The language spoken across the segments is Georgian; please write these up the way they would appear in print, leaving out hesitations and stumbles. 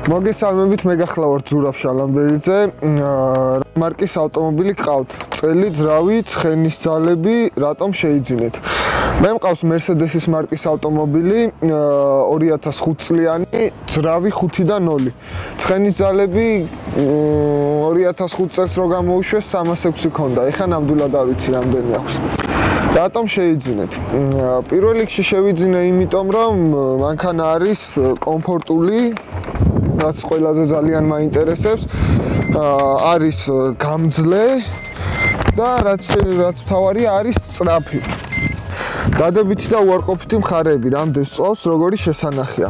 მოგესალმებით, მე გახლავართ ზურაბ შალამბერიძე. მარკის ავტომობილი გყავთ. წელი, ძრავი, ცხენის ძალები, რატომ შეიძინეთ? მე მყავს Mercedes-ის მარკის ავტომობილი 2005 წლიანი, ძრავი 5 და 0. ცხენის ძალები 2005 წელს რო გამოუშვეს 306 ქონდა. ეხლა ნამდვილად არ ვიცი რამდენი აქვს. რატომ შეიძინეთ? პირველ რიგში შევიძინე იმიტომ, რომ მანქანა არის კომფორტული, რაც ყველაზე ძალიან მაინტერესებს, არის გამძლე და რაც მთავარია არის სწრაფი. დადებითი და უარყოფითი მხარეები რამდენს წავს, როგორი შესანახია.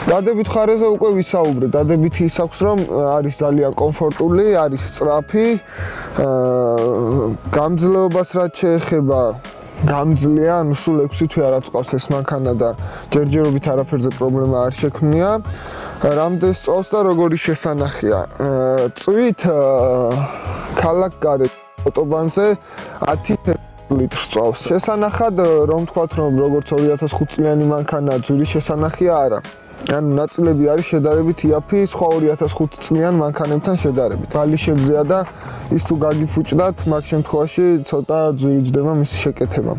დადებით მხარეზე უკვე ვისაუბრე. დადებითი ის აქვს, რომ არის ძალიან კომფორტული, არის სწრაფი, გამძლეობას რაც შეეხება გამძლეა, ანუ სულ 6 თვე არაც ყავს ეს მანქანა და ჯერჯერობით არაფერზე პრობლემა არ შექმნია. რამდენს წავს და როგორი შესანახია. წვით ქალაქგარეთ ავტობანზე 10 ლიტრს წავს. შესანახად რომ თქვათ, რომ როგორც 2005 წლიანი მანქანა ძვირის შესანახია არა. ანუ ნაწილები არის შედარებით იაფი სხვა 2005 წლიან მანქანებთან შედარებით. გალიშებზეა და ის თუ გაგიფუჭდათ, მაგ შემთხვევაში ცოტა ძვირი ჯდება მისი შეკეთება.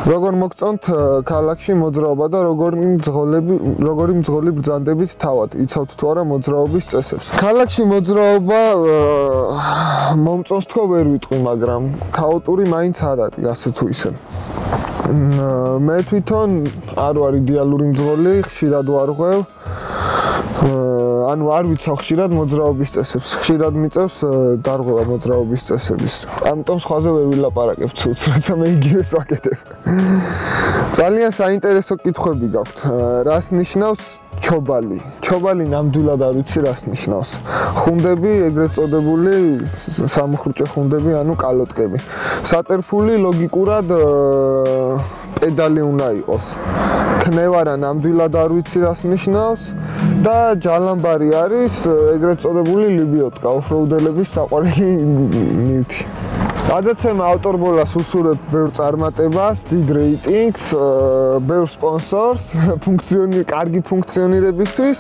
როგორ მოგწონთ ქალაქში მოძრაობა და როგორი მძღოლი ბრძანდებით თავად? იცავთ თუ არა მოძრაობის წესებს? ქალაქში მოძრაობა მომწონს თქო ვერ ვიტყვი, მაგრამ ქაოტური მაინც არ არის ასე თუ ისე. მე თვითონ არ ვარ იდეალური მძღოლი, ხშირად ვარღვევ. ანუ არ ვიცავ ხშირად მოძრაობის წესებს. ხშირად მიწევს დარღვევა მოძრაობის წესების. ამიტომ სხვაზე ვერ ვილაპარაკებ ცუც, რაცა მე იგივეს ვაკეთებ. ძალიან საინტერესო კითხვები გაქვთ. რას ნიშნავს ჩობალი? ჩობალი ნამდვილად არ ვიცი რას ნიშნავს. ხუნდები, ეგრეთ წოდებული სამუხრუჭე ხუნდები, ანუ კალოტკები. სატერფული ლოგიკურად პედალი უნდა იყოს. ქნევარა ნამდვილად არ ვიცი რას ნიშნავს და ჯალამბარი არის ეგრეთ წოდებული ლიბიოტკა, ოფროუდელების საყვარელი ნივთი. გადაცემა ავტორბოლას უსურებ ბევრ წარმატებას, დიდ რეიტინგს, ბევრ სპონსორს, კარგი ფუნქციონირებისთვის.